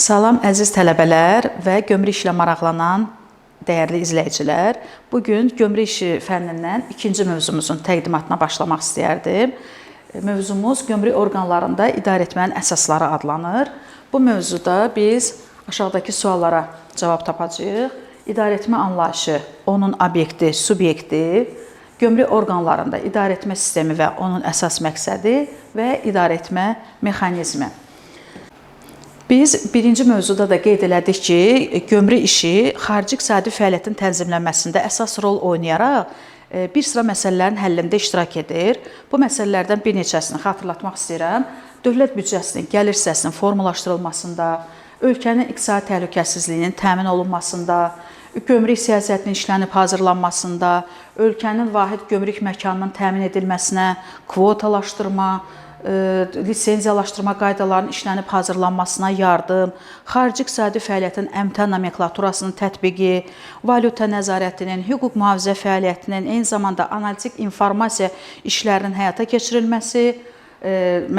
Salam əziz tələbələr və gömrük işlə maraqlanan dəyərli izləyicilər. Bugün gömrük işi fənnindən ikinci mövzumuzun təqdimatına başlamaq istəyərdim. Mövzumuz gömrük orqanlarında idarəetmənin əsasları adlanır. Bu mövzuda biz aşağıdakı suallara cavab tapacağıq. İdarəetmə anlayışı, onun obyekti, subyekti, gömrük orqanlarında idarəetmə sistemi və onun əsas məqsədi və idarəetmə mexanizmi. Biz birinci mövzuda da qeyd elədik ki, gömrük işi xarici iqtisadi fəaliyyətin tənzimlənməsində əsas rol oynayaraq bir sıra məsələlərin həllində iştirak edir. Bu məsələlərdən bir neçəsini xatırlatmaq istəyirəm. Dövlət büdcəsinin gəlir hissəsinin formalaşdırılmasında, ölkənin iqtisadi təhlükəsizliyinin təmin olunmasında, gömrük siyasətinin işlənib hazırlanmasında, ölkənin vahid gömrük məkanının təmin edilməsinə, kvotalaşdırma, lisenziyalaşdırma qaydalarının işlənib hazırlanmasına yardım, xarici iqtisadi fəaliyyətin əmtəa nomenklaturasının tətbiqi, valyuta nəzarətinin, hüquq mühafizə fəaliyyətinin, eyni zamanda analitik informasiya işlərinin həyata keçirilməsi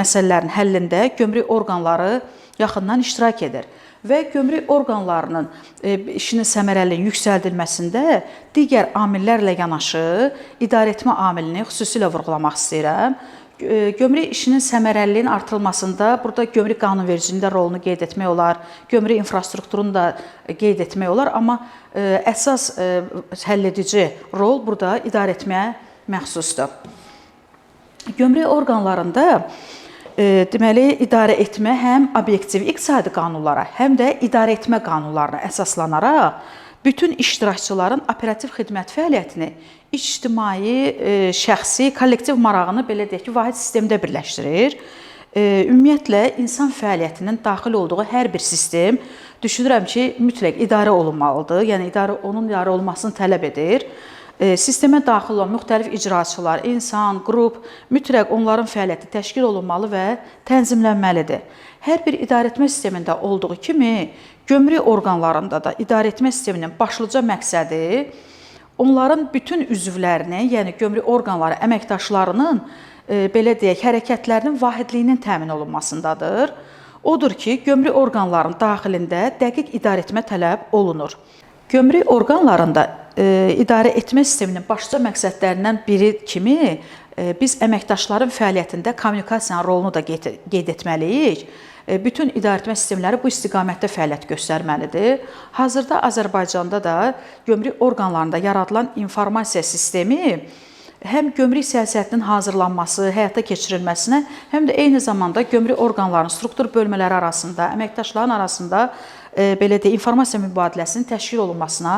məsələlərin həllində gömrük orqanları yaxından iştirak edir. Və gömrük orqanlarının işinin səmərəliliyin yüksəldilməsində digər amillərlə yanaşı idarəetmə amilini xüsusilə vurğulamaq istəyirəm. Gömrük işinin səmərəliliyin artırılmasında burada gömrük qanunvericiliyinin də rolunu qeyd etmək olar, gömrük infrastrukturunu da qeyd etmək olar, amma əsas həlledici rol burada idarəetməyə məxsusdur. Gömrük orqanlarında deməli, idarə etmə həm obyektiv iqtisadi qanunlara, həm də idarə etmə qanunlarına əsaslanaraq bütün iştirakçıların operativ xidmət fəaliyyətini ictimai, şəxsi, kollektiv marağını belə deyək ki, vahid sistemdə birləşdirir. Ümumiyyətlə, insan fəaliyyətinin daxil olduğu hər bir sistem düşünürəm ki, mütləq idarə olunmalıdır, yəni onun idarə olunmasını tələb edir. Sistemə daxil olan müxtəlif icraçılar, insan, qrup, mütləq onların fəaliyyəti təşkil olunmalı və tənzimlənməlidir. Hər bir idarəetmə sistemində olduğu kimi, gömrük orqanlarında da idarəetmə sisteminin başlıca məqsədi onların bütün üzvlərinin, yəni gömrük orqanları əməkdaşlarının belə deyək, hərəkətlərinin vahidliyinin təmin olunmasındadır. Odur ki, gömrük orqanlarının daxilində dəqiq idarəetmə tələb olunur. Gömrük orqanlarında idarə etmə sisteminin başlıca məqsədlərindən biri kimi biz əməkdaşların fəaliyyətində kommunikasiyanın rolunu da qeyd etməliyik. Bütün idarəetmə sistemləri bu istiqamətdə fəaliyyət göstərməlidir. Hazırda Azərbaycanda da gömrük orqanlarında yaradılan informasiya sistemi həm gömrük siyasətinin hazırlanması, həyata keçirilməsinə, həm də eyni zamanda gömrük orqanlarının struktur bölmələri arasında, əməkdaşların arasında belə deyək, informasiya mübadiləsinin təşkil olunmasına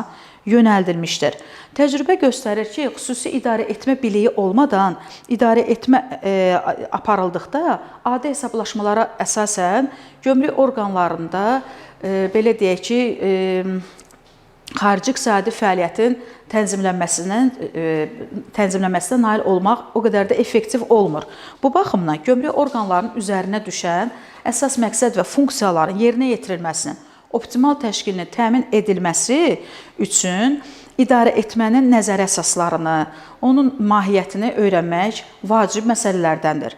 yönəldilmişdir. Təcrübə göstərir ki, xüsusi idarə etmə biliyi olmadan idarə etmə aparıldıqda adi hesablaşmalara əsasən gömrük orqanlarında belə deyək ki, xarici iqtisadi fəaliyyətin tənzimlənməsinə nail olmaq o qədər də effektiv olmur. Bu baxımdan gömrük orqanlarının üzərinə düşən əsas məqsəd və funksiyaların yerinə yetirilməsinin optimal təşkilinin təmin edilməsi üçün idarə etmənin nəzəri əsaslarını, onun mahiyyətini öyrənmək vacib məsələlərdəndir.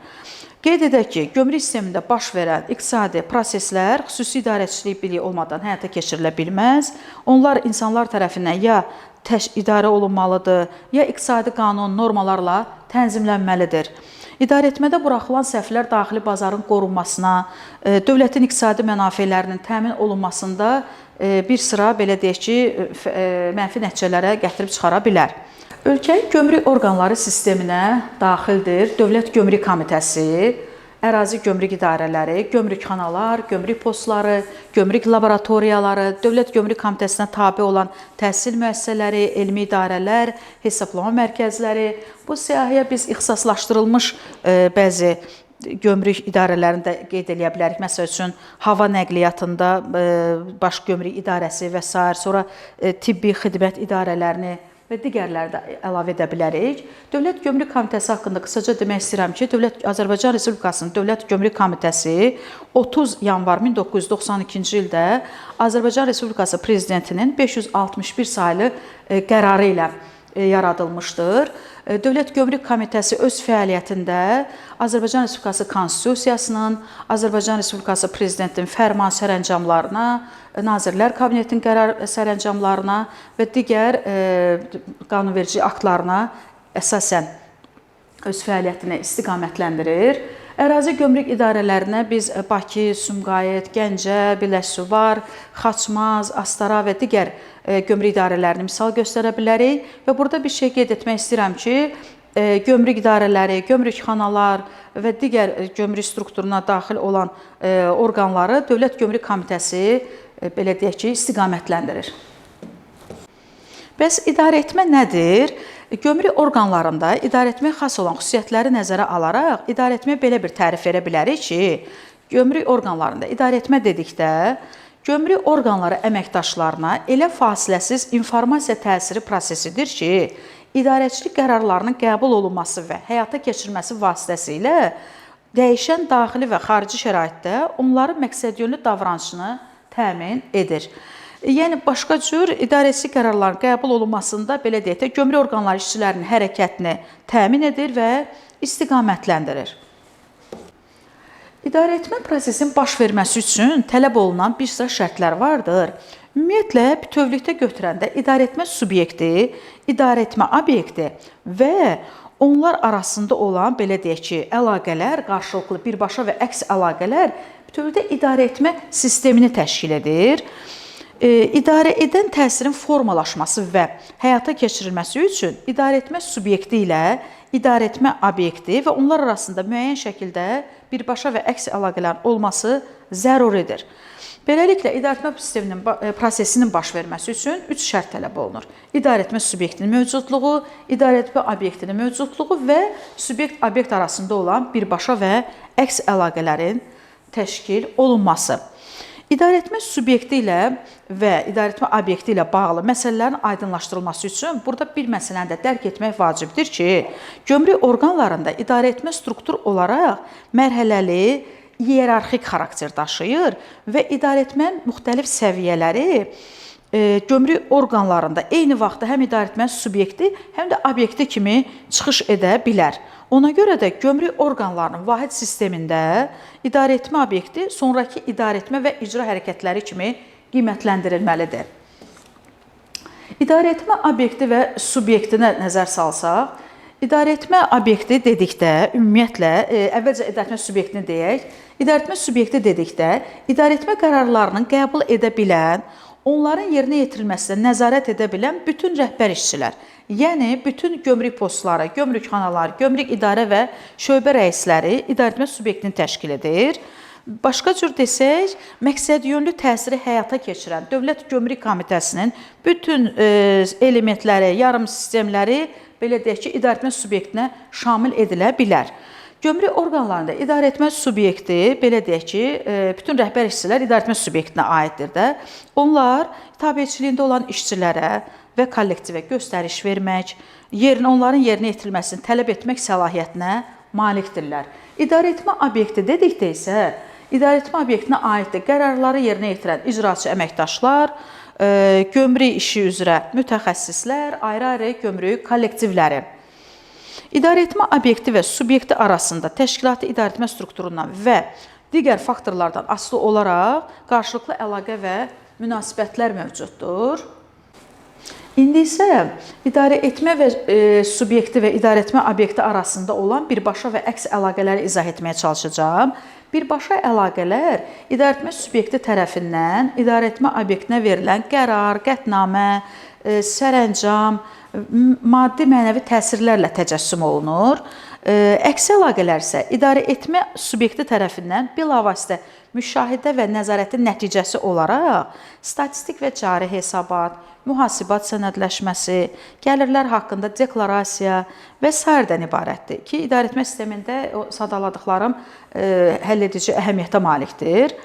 Qeyd edək ki, gömrük sistemində baş verən iqtisadi proseslər xüsusi idarəçilik biliyi olmadan həyata keçirilə bilməz. Onlar insanlar tərəfindən ya idarə olunmalıdır, ya iqtisadi qanun normalarla tənzimlənməlidir. İdarəetmədə buraxılan səhvlər daxili bazarın qorunmasına, dövlətin iqtisadi mənafelərinin təmin olunmasında bir sıra belə deyək ki, mənfi nəticələrə gətirib çıxara bilər. Ölkənin gömrük orqanları sisteminə daxildir Dövlət Gömrük Komitəsi, ərazi gömrük idarələri, gömrükxanalar, gömrük postları, gömrük laboratoriyaları, Dövlət Gömrük Komitəsinə tabe olan təhsil müəssisələri, elmi idarələr, hesablama mərkəzləri. Bu siyahıya biz ixtisaslaşdırılmış bəzi gömrük idarələrini də qeyd edə bilərik. Məsəl üçün, hava nəqliyyatında baş gömrük idarəsi və s. Sonra tibbi xidmət idarələrini və digərləri də əlavə edə bilərik. Dövlət Gömrük Komitəsi haqqında qısaca demək istəyirəm ki, Azərbaycan Respublikasının Dövlət Gömrük Komitəsi 30 yanvar 1992-ci ildə Azərbaycan Respublikası Prezidentinin 561 saylı qərarı ilə yaradılmışdır. Dövlət Gömrük Komitəsi öz fəaliyyətində Azərbaycan Respublikası Konstitusiyasının, Azərbaycan Respublikası Prezidentinin fərman sərəncamlarına, Nazirlər Kabinetinin qərar sərəncamlarına və digər qanunverici aktlarına əsasən öz fəaliyyətini istiqamətləndirir. Ərazi gömrük idarələrinə biz Bakı, Sumqayıt, Gəncə, Biləsuvar, Xaçmaz, Astara və digər gömrük idarələrini misal göstərə bilərik. Və burada bir şey qeyd etmək istəyirəm ki, gömrük idarələri, gömrükxanalar və digər gömrük strukturuna daxil olan orqanları Dövlət Gömrük Komitəsi, belə deyək ki, istiqamətləndirir. Bəs idarəetmə nədir? Gömrük orqanlarında idarəetməyə xas olan xüsusiyyətləri nəzərə alaraq idarəetməyə belə bir tərif verə bilərik ki, gömrük orqanlarında idarəetmə dedikdə, gömrük orqanları əməkdaşlarına elə fasiləsiz informasiya təsiri prosesidir ki, idarəçilik qərarlarının qəbul olunması və həyata keçirilməsi vasitəsilə dəyişən daxili və xarici şəraitdə onların məqsədyönlü davranışını təmin edir. Yəni, başqa cür idarəçilik qərarlarının qəbul olunmasında, belə deyək də, gömrük orqanları işçilərinin hərəkətini təmin edir və istiqamətləndirir. İdarəetmə prosesinin baş verməsi üçün tələb olunan bir sıra şərtlər vardır. Ümumiyyətlə, bütövlükdə götürəndə idarəetmə subyekti, idarəetmə obyekti və onlar arasında olan, belə deyək ki, əlaqələr, qarşılıqlı birbaşa və əks əlaqələr bütövlükdə idarəetmə sistemini təşkil edir. İdarə edən təsirin formalaşması və həyata keçirilməsi üçün idarəetmə subyekti ilə idarəetmə obyekti və onlar arasında müəyyən şəkildə birbaşa və əks əlaqələrin olması zəruridir. Beləliklə, idarəetmə sisteminin prosesinin baş verməsi üçün 3 şərt tələb olunur. İdarəetmə subyektinin mövcudluğu, idarəetmə obyektinin mövcudluğu və subyekt-obyekt arasında olan birbaşa və əks əlaqələrin təşkil olunması. İdarəetmə subyekti ilə və idarəetmə obyekti ilə bağlı məsələlərin aydınlaşdırılması üçün burada bir məsələni də dərk etmək vacibdir ki, gömrük orqanlarında idarəetmə struktur olaraq mərhələli, iyerarxik xarakter daşıyır və idarəetmənin müxtəlif səviyyələri gömrük orqanlarında eyni vaxtda həm idarəetmə subyekti, həm də obyekti kimi çıxış edə bilər. Ona görə də gömrük orqanlarının vahid sistemində idarəetmə obyekti sonrakı idarəetmə və icra hərəkətləri kimi qiymətləndirilməlidir. İdarəetmə obyekti və subyektinə nəzər salsaq, idarəetmə obyekti dedikdə, ümumiyyətlə, əvvəlcə idarəetmə subyektini deyək, idarəetmə subyekti dedikdə, idarəetmə qərarlarının qəbul edə bilən, onların yerinə yetirilməsinə nəzarət edə bilən bütün rəhbər işçilər, yəni bütün gömrük postları, gömrükxanalar, gömrük idarə və şöbə rəisləri idarəetmə subyektini təşkil edir. Başqa cür desək, məqsədyönlü təsiri həyata keçirən Dövlət Gömrük Komitəsinin bütün elementləri, yarım sistemləri, belə deyək ki, idarəetmə subyektinə şamil edilə bilər. Gömrük orqanlarında idarəetmə subyekti, belə deyək ki, bütün rəhbər işçilər idarəetmə subyektinə aiddir də. Onlar tabeçiliyində olan işçilərə və kollektivə göstəriş vermək, onların yerinə yetirilməsini tələb etmək səlahiyyətinə malikdirlər. İdarəetmə obyekti dedikdə isə, idarəetmə obyektinə aiddir qərarları yerinə yetirən icraçı əməkdaşlar, gömrük işi üzrə mütəxəssislər, ayrı-ayrı gömrük kollektivləri. İdarəetmə obyekti və subyekti arasında təşkilati idarəetmə strukturundan və digər faktorlardan asılı olaraq qarşılıqlı əlaqə və münasibətlər mövcuddur. İndi isə idarəetmə və subyekti və idarəetmə obyekti arasında olan birbaşa və əks əlaqələri izah etməyə çalışacağam. Birbaşa əlaqələr idarəetmə subyekti tərəfindən idarəetmə obyektinə verilən qərar, qətnamə, sərəncam, maddi mənəvi təsirlərlə təcəssüm olunur. Əks əlaqələr isə idarəetmə subyekti tərəfindən bilavasitə müşahidə və nəzarətin nəticəsi olaraq statistik və cari hesabat, mühasibat sənədləşməsi, gəlirlər haqqında deklarasiya və sairədən ibarətdir ki, idarəetmə sistemində sadaladıqlarım həlledici əhəmiyyətə malikdir.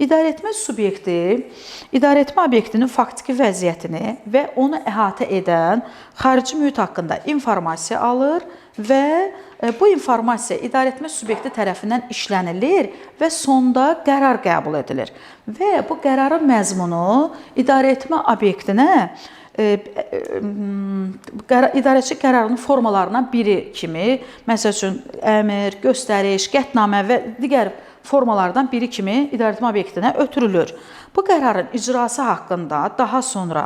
İdarəetmə subyekti, idarəetmə obyektinin faktiki vəziyyətini və onu əhatə edən xarici mühit haqqında informasiya alır və bu informasiya idarəetmə subyekti tərəfindən işlənilir və sonda qərar qəbul edilir. Və bu qərarın məzmunu idarəetmə obyektinə idarəçi qərarının formalarından biri kimi, məsəl üçün əmr, göstəriş, qətnamə və digər formalardan biri kimi idarəetmə obyektinə ötürülür. Bu qərarın icrası haqqında daha sonra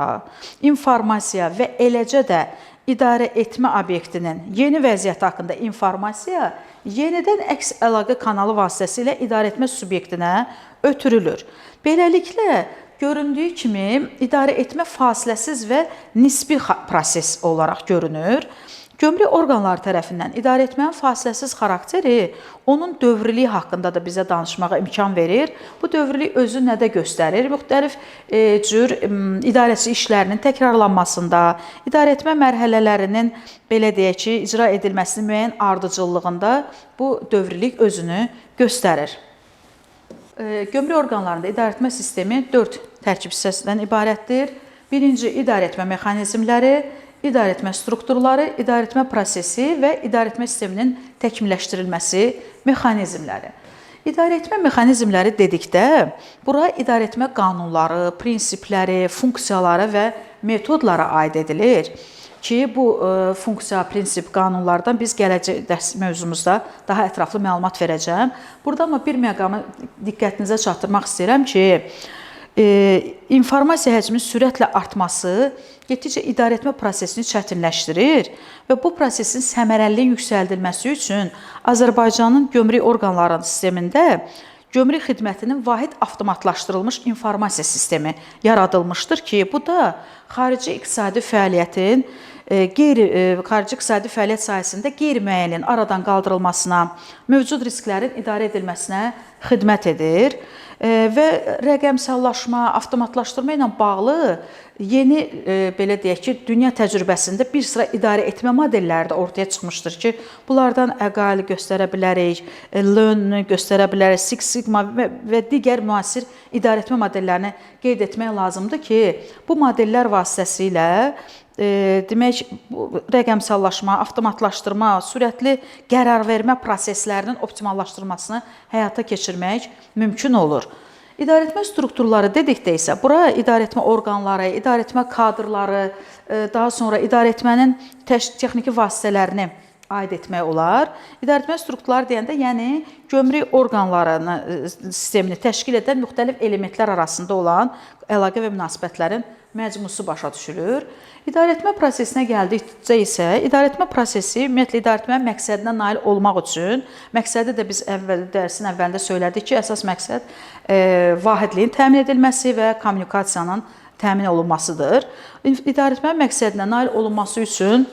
informasiya və eləcə də idarəetmə obyektinin yeni vəziyyəti haqqında informasiya yenidən əks əlaqə kanalı vasitəsilə idarəetmə subyektinə ötürülür. Beləliklə, göründüyü kimi idarəetmə fasiləsiz və nisbi proses olaraq görünür. Gömrük orqanları tərəfindən idarəetmənin fasiləsiz xarakteri onun dövrlüyü haqqında da bizə danışmağa imkan verir. Bu dövrlük özü nədə göstərir? Müxtəlif cür idarəçi işlərinin təkrarlanmasında, idarəetmə mərhələlərinin belə deyək ki, icra edilməsinin müəyyən ardıcıllığında bu dövrlük özünü göstərir. Gömrük orqanlarında idarəetmə sistemi 4 tərkib hissəsindən ibarətdir. Birinci, idarəetmə mexanizmləri, idarəetmə strukturları, idarəetmə prosesi və idarəetmə sisteminin təkmilləşdirilməsi mexanizmləri. İdarəetmə mexanizmləri dedikdə, bura idarəetmə qanunları, prinsipləri, funksiyaları və metodlara aid edilir ki, bu funksiya, prinsip, qanunlardan biz gələcək dərs mövzumuzda daha ətraflı məlumat verəcəm. Burada amma bir məqamı diqqətinizə çatdırmaq istəyirəm ki, informasiya həcminin sürətlə artması getdikcə idarəetmə prosesini çətinləşdirir və bu prosesin səmərəliliyin yüksəldilməsi üçün Azərbaycanın gömrük orqanları sistemində gömrük xidmətinin vahid avtomatlaşdırılmış informasiya sistemi yaradılmışdır ki, bu da xarici iqtisadi fəaliyyətin xarici iqtisadi fəaliyyət sayəsində qeyri-müəyyənliyin aradan qaldırılmasına, mövcud risklərin idarə edilməsinə xidmət edir və rəqəmsallaşma, avtomatlaşdırma ilə bağlı yeni, belə deyək ki, dünya təcrübəsində bir sıra idarə etmə modelləri də ortaya çıxmışdır ki, bunlardan əqali göstərə bilərik, Lean göstərə bilərik, Six Sigma və digər müasir idarə etmə modellərini qeyd etmək lazımdır ki, bu modellər vasitəsilə demək, rəqəmsallaşma, avtomatlaşdırma, sürətli qərar vermə proseslərinin optimallaşdırılmasını həyata keçirmək mümkün olur. İdarəetmə strukturları dedikdə isə bura idarəetmə orqanları, idarəetmə kadrları, daha sonra idarəetmənin texniki vasitələrini aid etmək olar. İdarəetmə strukturları deyəndə, yəni gömrük orqanlarının sistemini təşkil edən müxtəlif elementlər arasında olan əlaqə və münasibətlərin məcmusu başa düşülür. İdarəetmə prosesinə gəldikcə isə, idarəetmə prosesi ümumiyyətlə idarəetmənin məqsədinə nail olmaq üçün, məqsədi də biz dərsin əvvəlində söylədik ki, əsas məqsəd vahidliyin təmin edilməsi və kommunikasiyanın təmin olunmasıdır. İdarəetmənin məqsədinə nail olunması üçün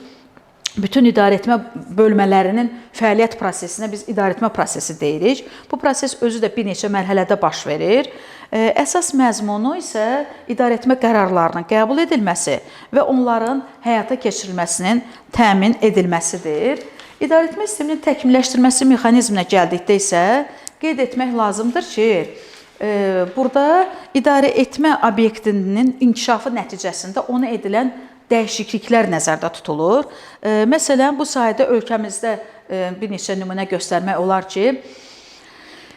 bütün idarəetmə bölmələrinin fəaliyyət prosesinə biz idarəetmə prosesi deyirik. Bu proses özü də bir neçə mərhələdə baş verir. Əsas məzmunu isə idarəetmə qərarlarının qəbul edilməsi və onların həyata keçirilməsinin təmin edilməsidir. İdarəetmə sisteminin təkmilləşdirilməsi mexanizminə gəldikdə isə qeyd etmək lazımdır ki, burada idarəetmə obyektinin inkişafı nəticəsində ona edilən dəyişikliklər nəzərdə tutulur. Məsələn, bu sayədə ölkəmizdə bir neçə nümunə göstərmək olar ki,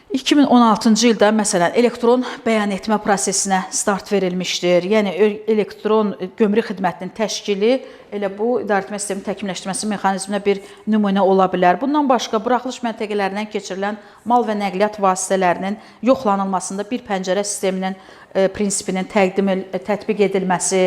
2016-cı ildə məsələn elektron bəyan etmə prosesinə start verilmişdir. Yəni elektron gömrük xidmətinin təşkili elə bu idarəetmə sisteminin təkmilləşdirməsi mexanizminə bir nümunə ola bilər. Bundan başqa buraxılış məntəqələrindən keçirilən mal və nəqliyyat vasitələrinin yoxlanılmasında bir pəncərə sisteminin prinsipinin tətbiq edilməsi,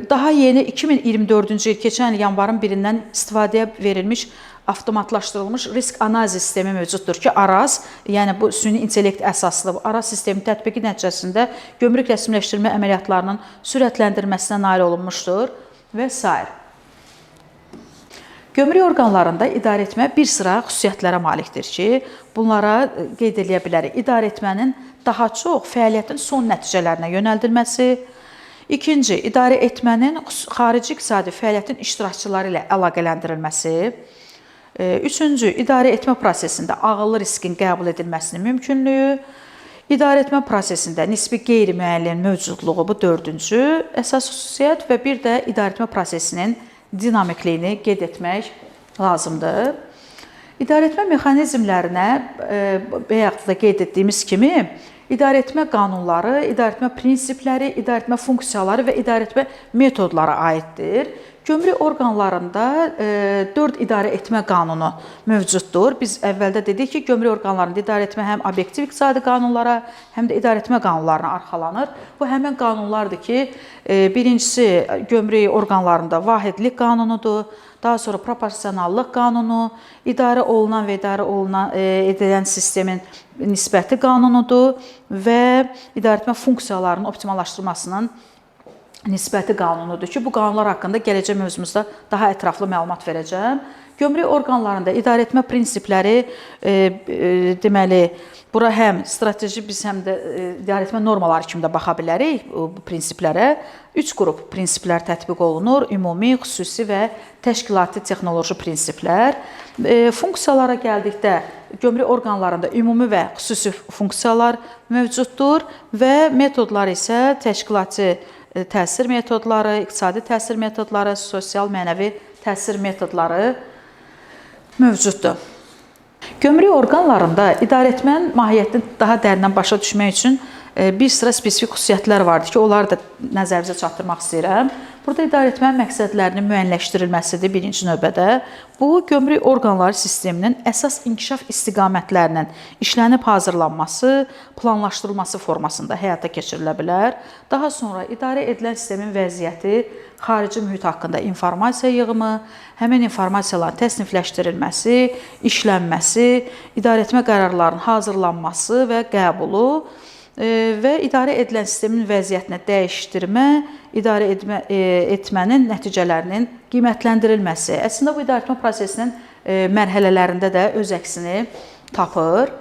daha yeni 2024-cü il keçən il yanvarın 1-dən istifadəyə verilmiş avtomatlaşdırılmış risk analiz sistemi mövcuddur ki, ARAS, yəni bu süni intellekt əsaslı ARAS sistemi tətbiqi nəticəsində gömrük rəsmiləşdirmə əməliyyatlarının sürətləndirilməsinə nail olunmuşdur və s. Gömrük orqanlarında idarəetmə bir sıra xüsusiyyətlərə malikdir ki, bunlara qeyd edə bilərik. İdarəetmənin daha çox fəaliyyətin son nəticələrinə yönəldilməsi, ikinci, idarəetmənin xarici iqtisadi fəaliyyətin iştirakçıları ilə əlaqələndirilməsi, üçüncü, idarəetmə prosesində ağıllı riskin qəbul edilməsinin mümkünlüyü, idarəetmə prosesində nisbi qeyri-müəyyənliyin mövcudluğu bu dördüncü əsas xüsusiyyət və bir də idarəetmə prosesinin dinamikliyini qeyd etmək lazımdır. İdarəetmə mexanizmlərinə bayaq da qeyd etdiyimiz kimi İdarəetmə qanunları, idarəetmə prinsipləri, idarəetmə funksiyaları və idarəetmə metodlara aiddir. Gömrük orqanlarında 4 idarə etmə qanunu mövcuddur. Biz əvvəldə dedik ki, gömrük orqanlarında idarəetmə həm obyektiv iqtisadi qanunlara, həm də idarəetmə qanunlarına arxalanır. Bu həmin qanunlardır ki, birincisi gömrük orqanlarında vahidlik qanunudur. Daha sonra proporsionallıq qanunu, idarə olunan və idarə edilən sistemin nisbəti qanunudur və idarəetmə funksiyalarının optimallaşdırılmasının nisbəti qanunudur ki, bu qanunlar haqqında gələcək mövzumuzda daha ətraflı məlumat verəcəm. Gömrük orqanlarında idarəetmə prinsipləri, deməli, bura həm strateji, biz həm də idarəetmə normaları kimi də baxa bilərik bu prinsiplərə. 3 qrup prinsiplər tətbiq olunur: ümumi, xüsusi və təşkilati texnoloji prinsiplər. Funksiyalara gəldikdə, gömrük orqanlarında ümumi və xüsusi funksiyalar mövcuddur və metodlar isə təşkilati təsir metodları, iqtisadi təsir metodları, sosial-mənəvi təsir metodları mövcuddur. Gömrük orqanlarında idarəetmənin mahiyyətini daha dərindən başa düşmək üçün bir sıra spesifik xüsusiyyətlər vardır ki, onları da nəzərinizə çatdırmaq istəyirəm. Burada idarəetmənin məqsədlərinin müəyyənləşdirilməsidir birinci növbədə. Bu, gömrük orqanları sisteminin əsas inkişaf istiqamətlərinin işlənib hazırlanması, planlaşdırılması formasında həyata keçirilə bilər. Daha sonra idarə edilən sistemin vəziyyəti, xarici mühit haqqında informasiya yığımı, həmin informasiyaların təsnifləşdirilməsi, işlənməsi, idarəetmə qərarlarının hazırlanması və qəbulu və idarə edilən sistemin vəziyyətini dəyişdirmə, idarə etmənin nəticələrinin qiymətləndirilməsi. Əslində, bu idarəetmə prosesinin mərhələlərində də öz əksini tapır.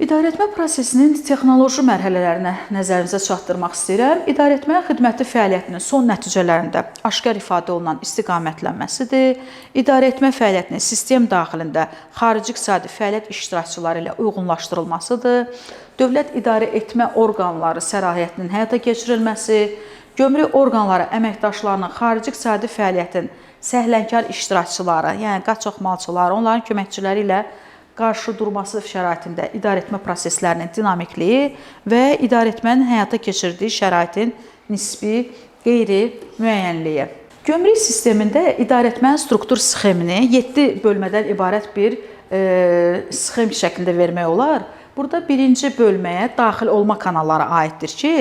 İdarəetmə prosesinin texnoloji mərhələlərinə nəzərinizə çatdırmaq istəyirəm. İdarəetmə xidməti fəaliyyətinin son nəticələrində aşkar ifadə olunan istiqamətlənməsidir. İdarəetmə fəaliyyətinin sistem daxilində xarici iqtisadi fəaliyyət iştirakçıları ilə uyğunlaşdırılmasıdır. Dövlət idarə etmə orqanları səlahiyyətinin həyata keçirilməsi, gömrük orqanları əməkdaşlarının xarici iqtisadi fəaliyyətin səhlənkar iştirakçıları, yəni qaçaqmalçıları, onların köməkçiləri ilə qarşı durması şəraitində idarəetmə proseslərinin dinamikliyi və idarəetmənin həyata keçirdiyi şəraitin nisbi qeyri-müəyyənliyi. Gömrük sistemində idarəetmənin struktur sxemini 7 bölmədən ibarət bir sxem şəklində vermək olar. Burada birinci bölməyə daxil olma kanalları aiddir ki,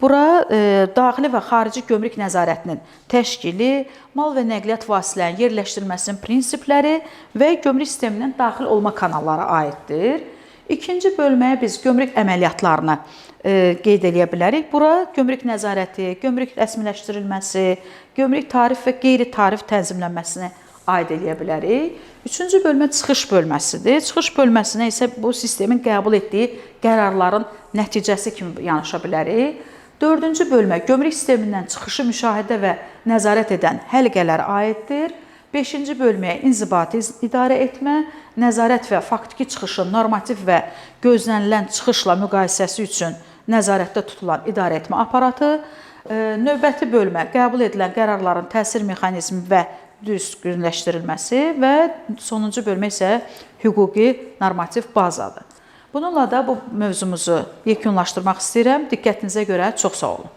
bura daxili və xarici gömrük nəzarətinin təşkili, mal və nəqliyyat vasitələrinin yerləşdirilməsinin prinsipləri və gömrük sisteminin daxil olma kanalları aiddir. İkinci bölməyə biz gömrük əməliyyatlarını qeyd edə bilərik. Bura gömrük nəzarəti, gömrük rəsmiləşdirilməsi, gömrük tarif və qeyri-tarif tənzimlənməsini aid edə bilərik. Üçüncü bölmə çıxış bölməsidir. Çıxış bölməsinə isə bu sistemin qəbul etdiyi qərarların nəticəsi kimi yanaşa bilərik. Dördüncü bölmə gömrük sistemindən çıxışı müşahidə və nəzarət edən həlqələrə aiddir. Beşinci bölməyə inzibati idarə etmə, nəzarət və faktiki çıxışın normativ və gözlənilən çıxışla müqayisəsi üçün nəzarətdə tutulan idarə etmə aparatı. Növbəti bölmə qəbul edilən qərarların təsir mexanizmi və düzgünləşdirilməsi və sonuncu bölmə isə hüquqi normativ bazadır. Bununla da bu mövzumuzu yekunlaşdırmaq istəyirəm. Diqqətinizə görə çox sağ olun.